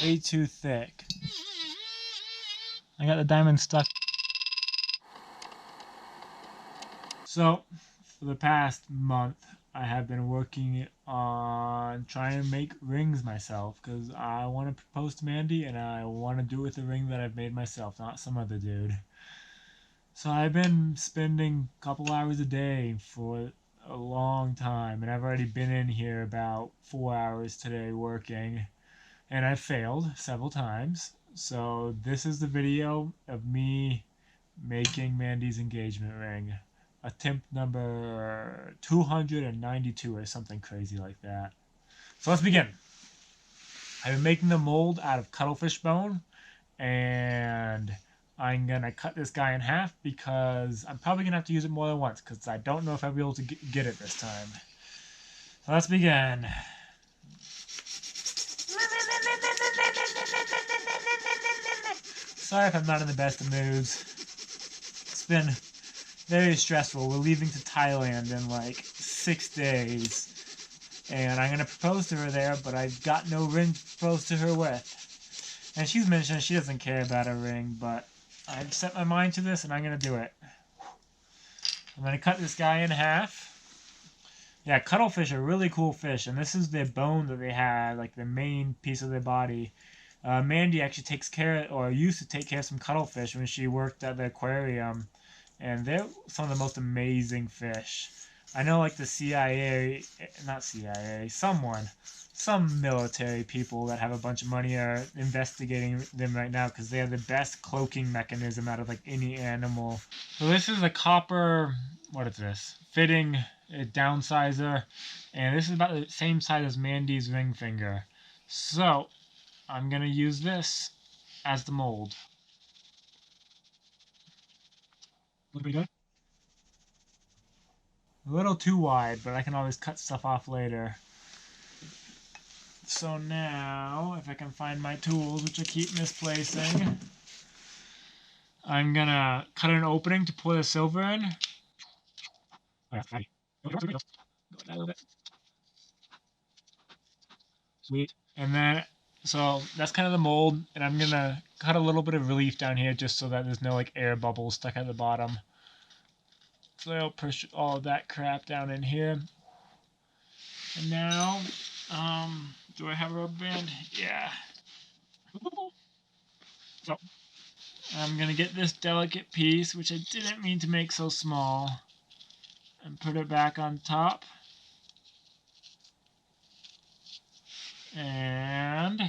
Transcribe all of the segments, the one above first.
way too thick. I got the diamond stuck. So, for the past month, I have been working on trying to make rings myself because I want to propose to Mandy and I want to do it with a ring that I've made myself, not some other dude. So I've been spending a couple hours a day for a long time, and I've already been in here about 4 hours today working, and I've failed several times. So this is the video of me making Mandy's engagement ring. Attempt number 292 or something crazy like that. So let's begin. I've been making the mold out of cuttlefish bone, and I'm going to cut this guy in half because I'm probably going to have to use it more than once because I don't know if I'll be able to get it this time. So let's begin. Sorry if I'm not in the best of moods. It's been very stressful. We're leaving to Thailand in like 6 days. And I'm going to propose to her there, but I've got no ring to propose to her with. And she's mentioned she doesn't care about a ring, but I've set my mind to this and I'm going to do it. I'm going to cut this guy in half. Yeah, cuttlefish are really cool fish, and this is the bone that they have, like the main piece of their body. Mandy actually takes care, or used to take care of some cuttlefish when she worked at the aquarium, and they're some of the most amazing fish. I know like the CIA, not CIA, some military people that have a bunch of money are investigating them right now because they have the best cloaking mechanism out of like any animal. So this is a copper, what is this? Fitting downsizer, and this is about the same size as Mandy's ring finger. So I'm gonna use this as the mold. Look pretty good. A little too wide, but I can always cut stuff off later. So now, if I can find my tools, which I keep misplacing, I'm gonna cut an opening to pour the silver in. Sweet. And then, so that's kind of the mold, and I'm gonna cut a little bit of relief down here just so that there's no like air bubbles stuck at the bottom. So I'll push all of that crap down in here. And now, do I have a rubber band? Yeah. So I'm gonna get this delicate piece, which I didn't mean to make so small, and put it back on top. And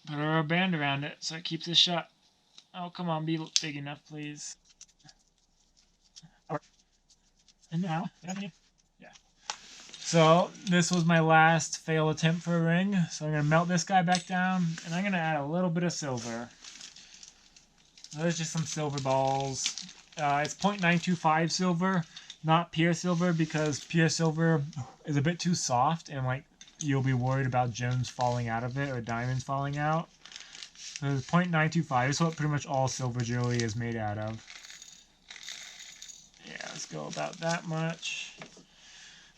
put a rubber band around it so it keeps it shut. Oh, come on, be big enough, please. And now, yeah. So this was my last fail attempt for a ring. So I'm gonna melt this guy back down, and I'm gonna add a little bit of silver. There's just some silver balls. It's 0.925 silver, not pure silver, because pure silver is a bit too soft, and like you'll be worried about gems falling out of it or diamonds falling out. So it's 0.925. This is what pretty much all silver jewelry is made out of. Yeah, let's go about that much.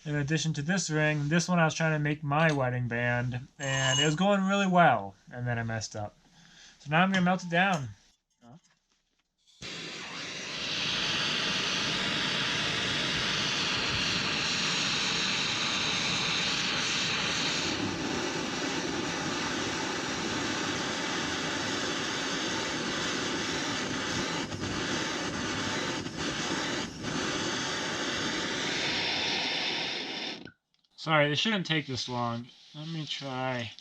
In addition to this ring, this one I was trying to make my wedding band, and it was going really well, and then I messed up. So now I'm going to melt it down. Sorry, this shouldn't take this long. Let me try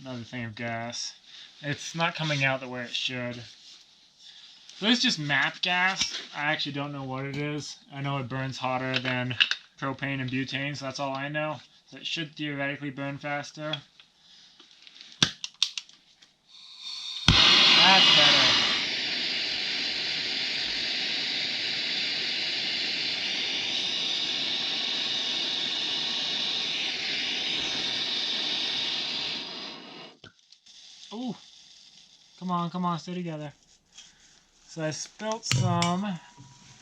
another thing of gas. It's not coming out the way it should. So it's just MAP gas. I actually don't know what it is. I know it burns hotter than propane and butane, so that's all I know. So it should theoretically burn faster. That's better. Ooh. Come on, stay together. So I spilt some,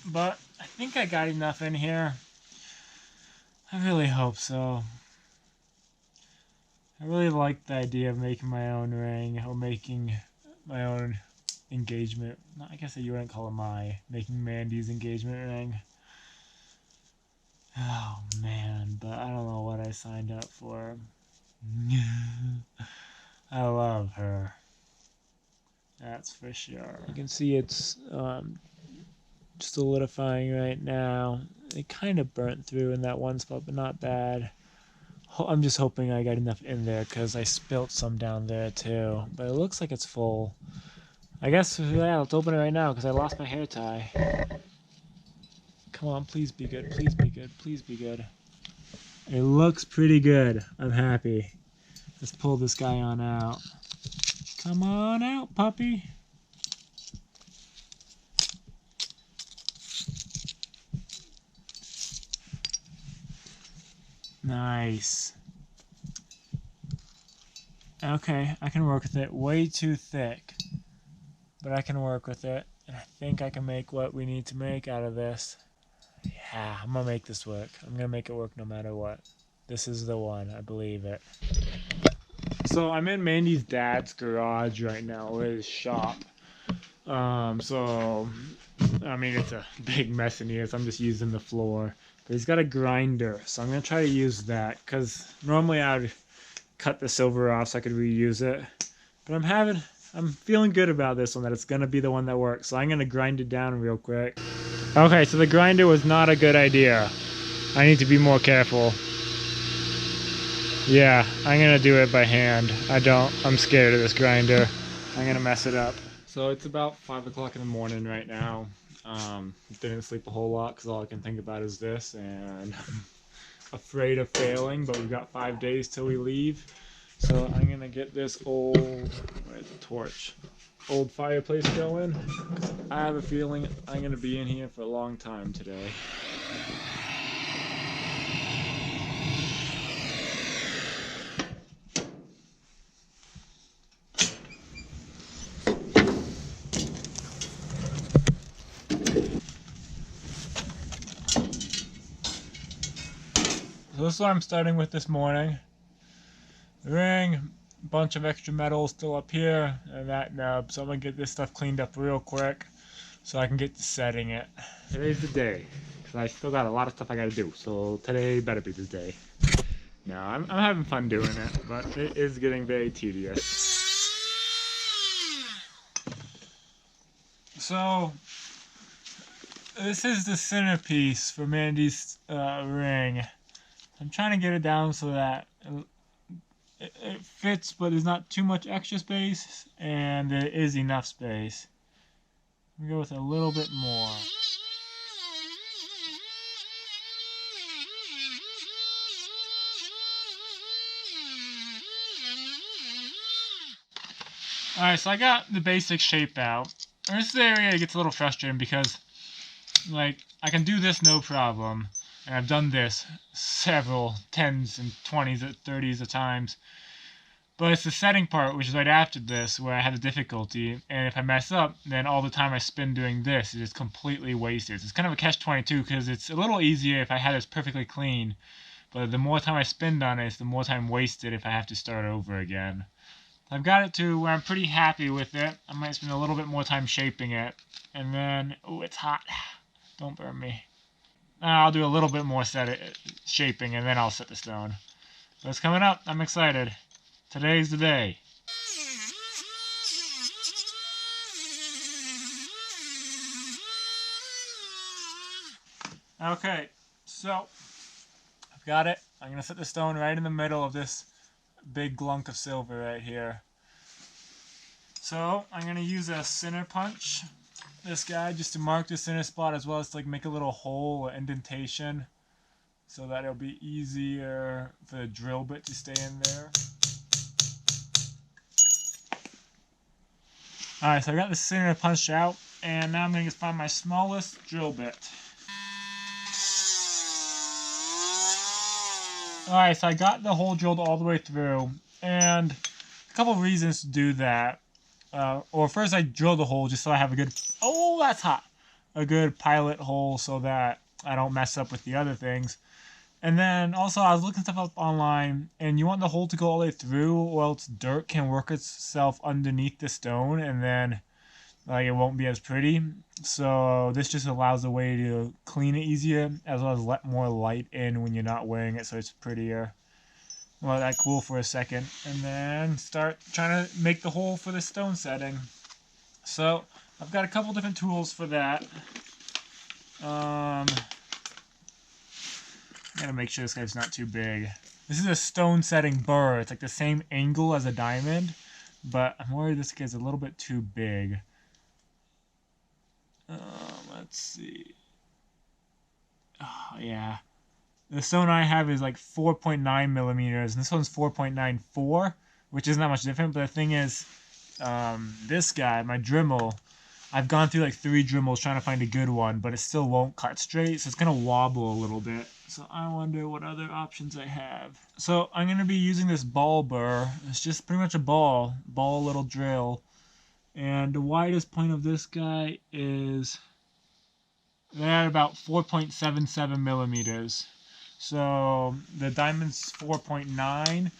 but I think I got enough in here. I really hope so. I really like the idea of making my own ring, or making my own engagement. I guess you wouldn't call it making Mandy's engagement ring. Oh man, but I don't know what I signed up for. I love her. That's for sure. You can see it's solidifying right now. It kind of burnt through in that one spot, but not bad. I'm just hoping I got enough in there because I spilt some down there too. But it looks like it's full. I guess, yeah, let's open it right now because I lost my hair tie. Come on, please be good, please be good, please be good. It looks pretty good. I'm happy. Let's pull this guy on out. Come on out, puppy. Nice. Okay, I can work with it. Way too thick. But I can work with it. And I think I can make what we need to make out of this. Yeah, I'm gonna make this work. I'm gonna make it work no matter what. This is the one. I believe it. So I'm in Mandy's dad's garage right now, or his shop. So I mean, it's a big mess in here, so I'm just using the floor. But he's got a grinder, so I'm gonna try to use that, because normally I would cut the silver off so I could reuse it. But I'm feeling good about this one, that it's gonna be the one that works. So I'm gonna grind it down real quick. Okay, so the grinder was not a good idea. I need to be more careful. Yeah, I'm gonna do it by hand. I'm scared of this grinder. I'm gonna mess it up. So it's about 5 o'clock in the morning right now. Didn't sleep a whole lot because all I can think about is this, and I'm afraid of failing, but we've got 5 days till we leave. So I'm gonna get this old fireplace going. I have a feeling I'm gonna be in here for a long time today. So this is what I'm starting with this morning. The ring, a bunch of extra metal still up here, and that nub. So I'm gonna get this stuff cleaned up real quick so I can get to setting it. Today's the day, because I still got a lot of stuff I gotta do. So today better be the day. No, I'm having fun doing it, but it is getting very tedious. So this is the centerpiece for Mandy's ring. I'm trying to get it down so that it fits, but there's not too much extra space, and there is enough space. I'm gonna go with a little bit more. Alright, so I got the basic shape out. And this is the area that gets a little frustrating because, like, I can do this no problem. And I've done this several 10s and 20s and 30s of times. But it's the setting part, which is right after this, where I have the difficulty. And if I mess up, then all the time I spend doing this is just completely wasted. It's kind of a catch-22, because it's a little easier if I had this perfectly clean. But the more time I spend on it, it's the more time wasted if I have to start over again. I've got it to where I'm pretty happy with it. I might spend a little bit more time shaping it. And then, oh, it's hot. Don't burn me. I'll do a little bit more shaping, and then I'll set the stone. But it's coming up. I'm excited. Today's the day. Okay, so I've got it. I'm going to set the stone right in the middle of this big glunk of silver right here. So I'm going to use a center punch, this guy, just to mark the center spot, as well as to, like, make a little hole or indentation so that it'll be easier for the drill bit to stay in there. Alright, so I got the center punched out, and now I'm going to just find my smallest drill bit. Alright, so I got the hole drilled all the way through, and a couple of reasons to do that. Or first I drill the hole just so I have a good, oh, that's hot, a good pilot hole so that I don't mess up with the other things. And then also I was looking stuff up online, and you want the hole to go all the way through, or else dirt can work itself underneath the stone, and then like it won't be as pretty. So this just allows a way to clean it easier, as well as let more light in when you're not wearing it, so it's prettier. Let that cool for a second, and then start trying to make the hole for the stone setting. So I've got a couple different tools for that. Gotta make sure this guy's not too big. This is a stone setting burr. It's like the same angle as a diamond, but I'm worried this guy's a little bit too big. Let's see. Oh, yeah. The stone I have is like 4.9 millimeters, and this one's 4.94, which isn't that much different. But the thing is, this guy, my Dremel, I've gone through like 3 Dremels trying to find a good one, but it still won't cut straight, so it's gonna wobble a little bit. So I wonder what other options I have. So I'm gonna be using this ball burr. It's just pretty much a ball little drill. And the widest point of this guy is at about 4.77 millimeters. So the diamond's 4.9.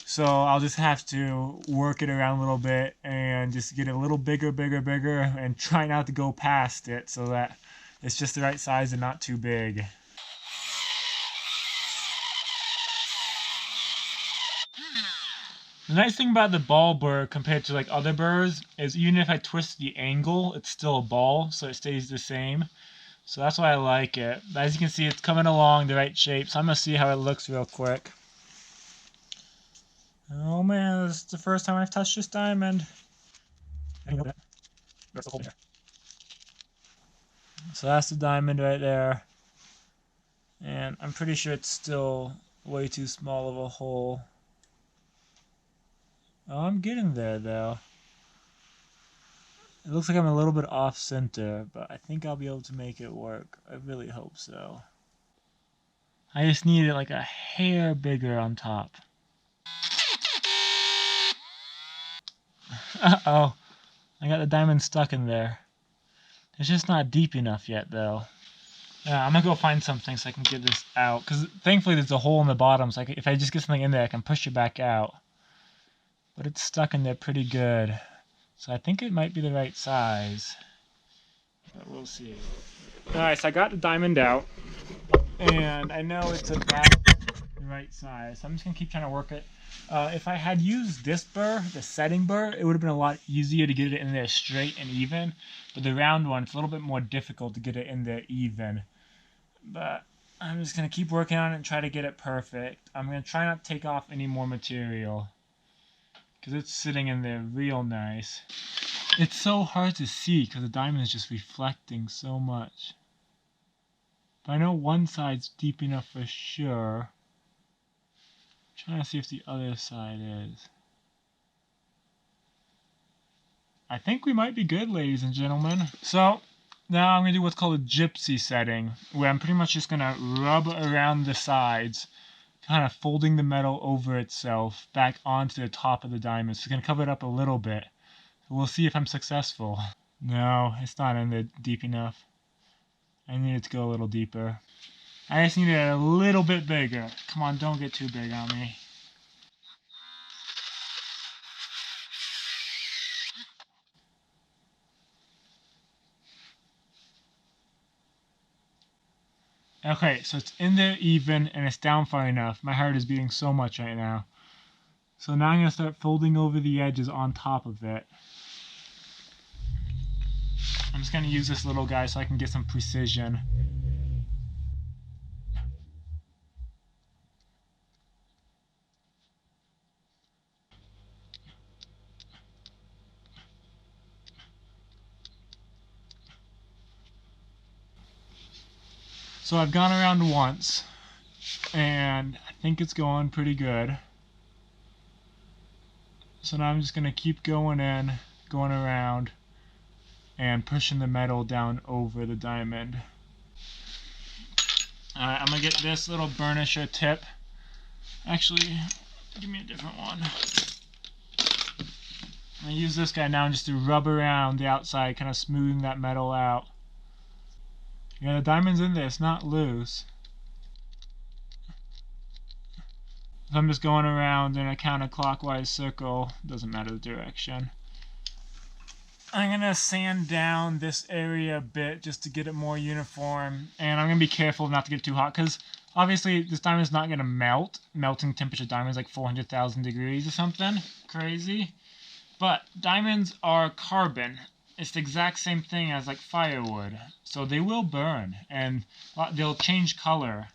So I'll just have to work it around a little bit and just get it a little bigger, and try not to go past it so that it's just the right size and not too big. The nice thing about the ball burr compared to like other burrs is even if I twist the angle, it's still a ball, so it stays the same. So that's why I like it. But as you can see, it's coming along the right shape, so I'm going to see how it looks real quick. Oh man, this is the first time I've touched this diamond. So that's the diamond right there. And I'm pretty sure it's still way too small of a hole. Oh, I'm getting there though. It looks like I'm a little bit off center, but I think I'll be able to make it work. I really hope so. I just need it like a hair bigger on top. Uh-oh. I got the diamond stuck in there. It's just not deep enough yet though. Yeah, I'm gonna go find something so I can get this out. Because thankfully there's a hole in the bottom, so if I just get something in there, I can push it back out. But it's stuck in there pretty good. So I think it might be the right size. But we'll see. Alright, so I got the diamond out. And I know it's about the right size. So I'm just going to keep trying to work it. If I had used this burr, the setting burr, it would have been a lot easier to get it in there straight and even. But the round one, it's a little bit more difficult to get it in there even. But I'm just going to keep working on it and try to get it perfect. I'm going to try not to take off any more material, because it's sitting in there real nice. It's so hard to see because the diamond is just reflecting so much. But I know one side's deep enough for sure. I'm trying to see if the other side is. I think we might be good, ladies and gentlemen. So now I'm going to do what's called a gypsy setting, where I'm pretty much just going to rub around the sides, kind of folding the metal over itself back onto the top of the diamond. So it's going to cover it up a little bit. We'll see if I'm successful. No, it's not in there deep enough. I need it to go a little deeper. I just need it a little bit bigger. Come on, don't get too big on me. Okay, so it's in there even, and it's down far enough. My heart is beating so much right now. So now I'm going to start folding over the edges on top of it. I'm just going to use this little guy so I can get some precision. So I've gone around once, and I think it's going pretty good. So now I'm just going to keep going in, going around, and pushing the metal down over the diamond. Alright, I'm going to get this little burnisher tip. Actually, give me a different one. I'm going to use this guy now just to rub around the outside, kind of smoothing that metal out. Yeah, the diamond's in there, it's not loose. So I'm just going around in a counterclockwise circle, doesn't matter the direction. I'm going to sand down this area a bit just to get it more uniform, and I'm going to be careful not to get it too hot, because obviously this diamond's not going to melt. Melting temperature diamond is like 400,000 degrees or something crazy. But diamonds are carbon. It's the exact same thing as like firewood. So they will burn, and they'll change color.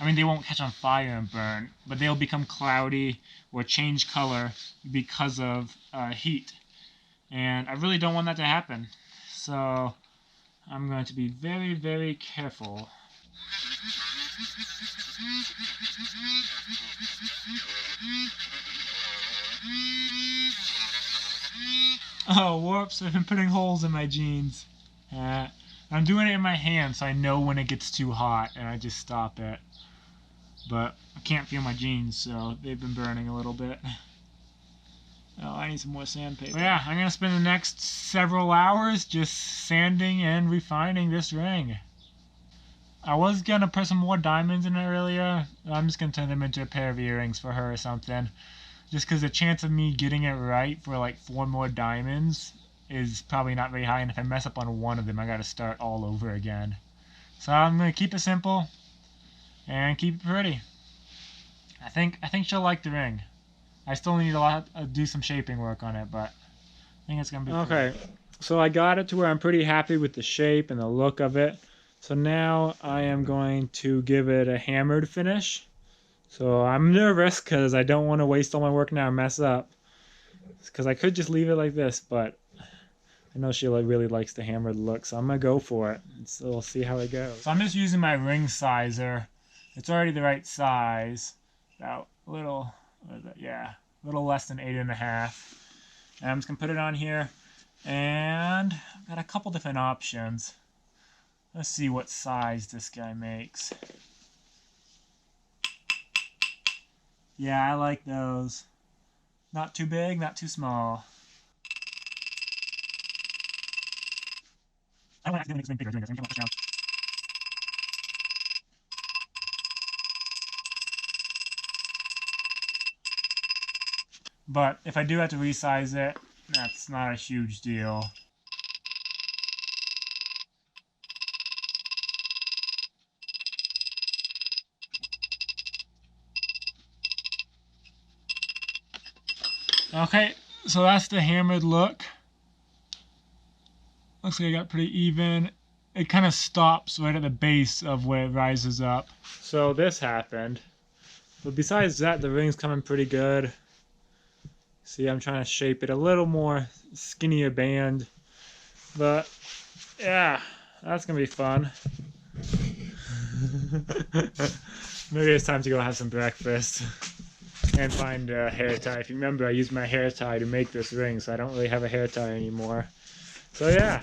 I mean, they won't catch on fire and burn, but they'll become cloudy or change color because of heat. And I really don't want that to happen. So I'm going to be very, very careful. Oh, whoops, I've been putting holes in my jeans. I'm doing it in my hand so I know when it gets too hot and I just stop it. But I can't feel my jeans, so they've been burning a little bit. Oh, I need some more sandpaper. But yeah, I'm going to spend the next several hours just sanding and refining this ring. I was going to put some more diamonds in it earlier. I'm just going to turn them into a pair of earrings for her or something. Just because the chance of me getting it right for like 4 more diamonds is probably not very high. And if I mess up on one of them, I got to start all over again. So I'm going to keep it simple and keep it pretty. I think she'll like the ring. I still need to do some shaping work on it, but I think it's going to be okay. Pretty. So I got it to where I'm pretty happy with the shape and the look of it. So now I am going to give it a hammered finish. So I'm nervous because I don't want to waste all my work now and mess up. Because I could just leave it like this, but I know she really likes the hammered look, so I'm going to go for it. So we'll see how it goes. So I'm just using my ring sizer. It's already the right size. About a little, a little less than 8.5. And I'm just going to put it on here. And I've got a couple different options. Let's see what size this guy makes. Yeah, I like those. Not too big, not too small. I don't accidentally make this bigger doing this. I'm going to push down. But if I do have to resize it, that's not a huge deal. Okay, so that's the hammered look. Looks like I got pretty even. It kind of stops right at the base of where it rises up. So this happened. But besides that, the ring's coming pretty good. See, I'm trying to shape it a little more skinnier band. But yeah, that's gonna be fun. Maybe it's time to go have some breakfast and find a hair tie. If you remember, I used my hair tie to make this ring, so I don't really have a hair tie anymore. So yeah,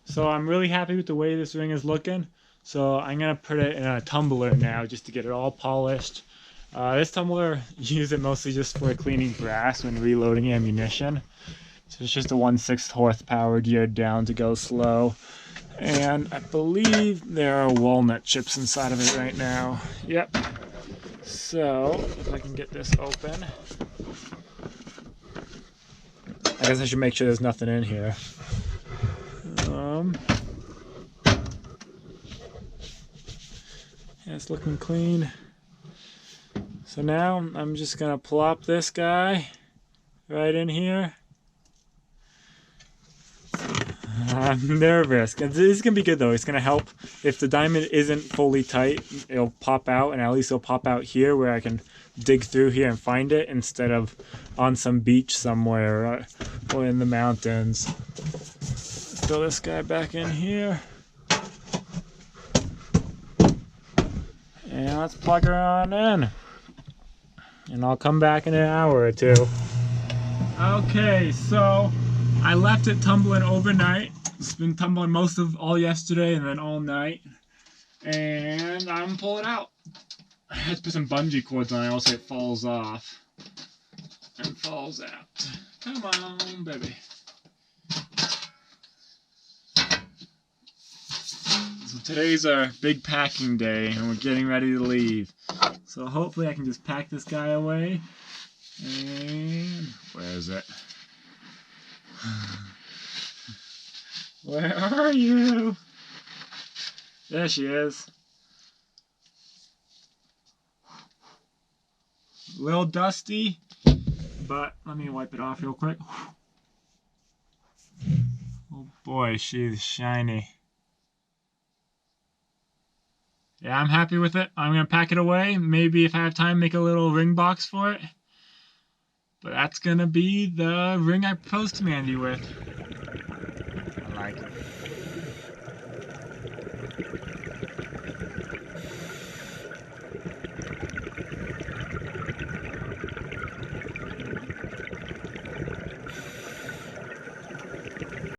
so I'm really happy with the way this ring is looking. So I'm gonna put it in a tumbler now just to get it all polished. This tumbler, you use it mostly just for cleaning brass when reloading ammunition. So it's just a 1/6 horsepower geared down to go slow. And I believe there are walnut chips inside of it right now. Yep. So if I can get this open. I guess I should make sure there's nothing in here. Yeah, it's looking clean. So now I'm just gonna plop this guy right in here. I'm nervous. This is gonna be good though. It's gonna help if the diamond isn't fully tight. It'll pop out, and at least it'll pop out here where I can dig through here and find it instead of on some beach somewhere or in the mountains. Throw this guy back in here. And let's plug her on in. And I'll come back in an hour or two. Okay, so I left it tumbling overnight. It's been tumbling most of all yesterday and then all night. And I'm pulling out. I had to put some bungee cords on it, else it falls off. And falls out. Come on, baby. today's our big packing day and we're getting ready to leave. So hopefully I can just pack this guy away. And where is it? Where are you? There she is. A little dusty, but let me wipe it off real quick. Oh boy, she's shiny. Yeah, I'm happy with it. I'm going to pack it away. Maybe if I have time, make a little ring box for it. But that's going to be the ring I proposed to Mandy with.